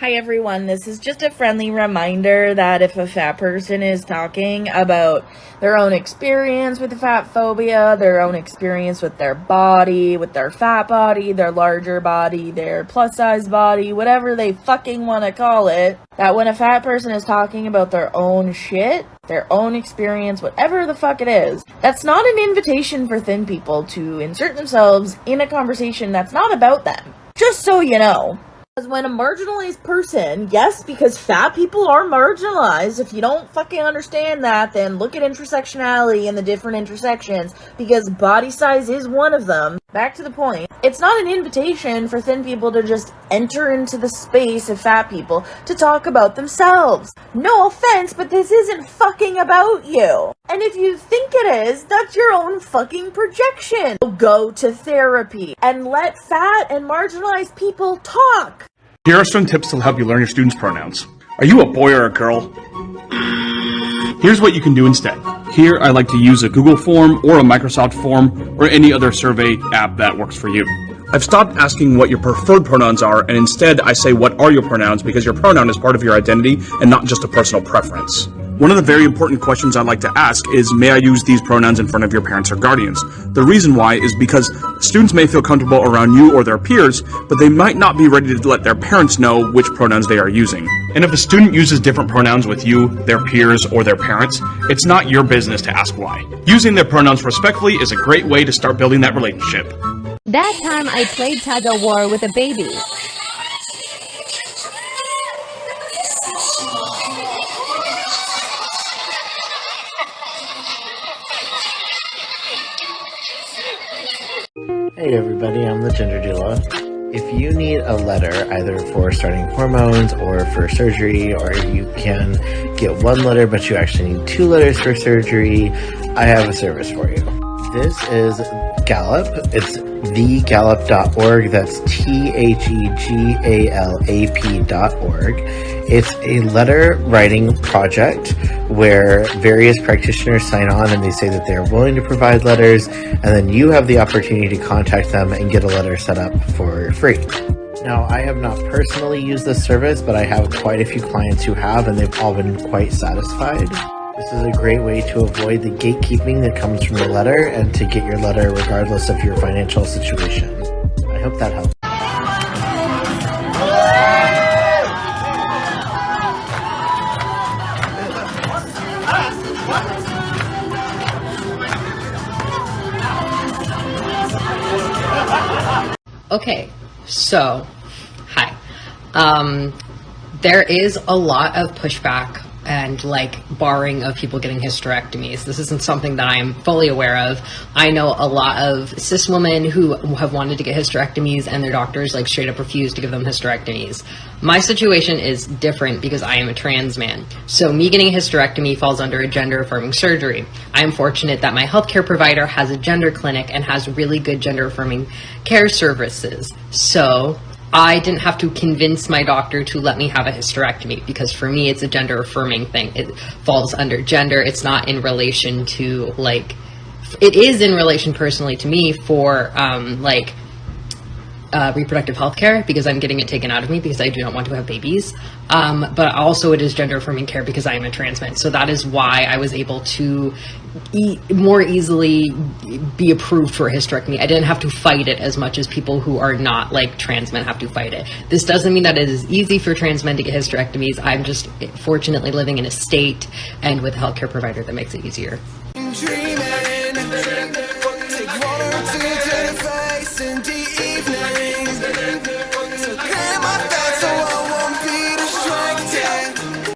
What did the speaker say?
Hi everyone, this is just a friendly reminder that if a fat person is talking about their own experience with fat phobia, their own experience with their body, with their fat body, their larger body, their plus size body, whatever they fucking want to call it, that when a fat person is talking about their own shit, their own experience, whatever the fuck it is, that's not an invitation for thin people to insert themselves in a conversation that's not about them. Just so you know. Because when a marginalized person, yes, because fat people are marginalized, if you don't fucking understand that, then look at intersectionality and the different intersections, because body size is one of them. Back to the point, it's not an invitation for thin people to just enter into the space of fat people to talk about themselves. No offense, but this isn't fucking about you. And if you think it is, that's your own fucking projection. Go to therapy and let fat and marginalized people talk. Here are some tips to help you learn your students' pronouns. Are you a boy or a girl? Here's what you can do instead. Here, I like to use a Google form or a Microsoft form or any other survey app that works for you. I've stopped asking what your preferred pronouns are, and instead I say what are your pronouns, because your pronoun is part of your identity and not just a personal preference. One of the very important questions I like to ask is, may I use these pronouns in front of your parents or guardians? The reason why is because students may feel comfortable around you or their peers, but they might not be ready to let their parents know which pronouns they are using. And if a student uses different pronouns with you, their peers, or their parents, it's not your business to ask why. Using their pronouns respectfully is a great way to start building that relationship. That time I played tug-of-war with a baby. Hey everybody, I'm the gender doula. If you need a letter, either for starting hormones or for surgery, or if you can get one letter but you actually need 2 letters for surgery, I have a service for you. This is Gallup. It's thegallup.org. That's thegalap.org. It's a letter writing project where various practitioners sign on and they say that they're willing to provide letters, and then you have the opportunity to contact them and get a letter set up for free. Now, I have not personally used this service, but I have quite a few clients who have, and they've all been quite satisfied. This is a great way to avoid the gatekeeping that comes from the letter and to get your letter regardless of your financial situation. I hope that helps. Okay, so, hi. There is a lot of pushback and barring of people getting hysterectomies. This isn't something that I'm fully aware of. I know a lot of cis women who have wanted to get hysterectomies and their doctors straight up refuse to give them hysterectomies. My situation is different because I am a trans man. So me getting a hysterectomy falls under a gender affirming surgery. I am fortunate that my healthcare provider has a gender clinic and has really good gender affirming care services. So I didn't have to convince my doctor to let me have a hysterectomy, because for me it's a gender affirming thing. It falls under gender. It's not in relation to it is in relation personally to me for reproductive health care, because I'm getting it taken out of me because I do not want to have babies. But also it is gender affirming care because I am a trans man. So that is why I was able to more easily be approved for a hysterectomy. I didn't have to fight it as much as people who are not trans men have to fight it. This doesn't mean that it is easy for trans men to get hysterectomies. I'm just fortunately living in a state and with a healthcare provider that makes it easier. Dreaming.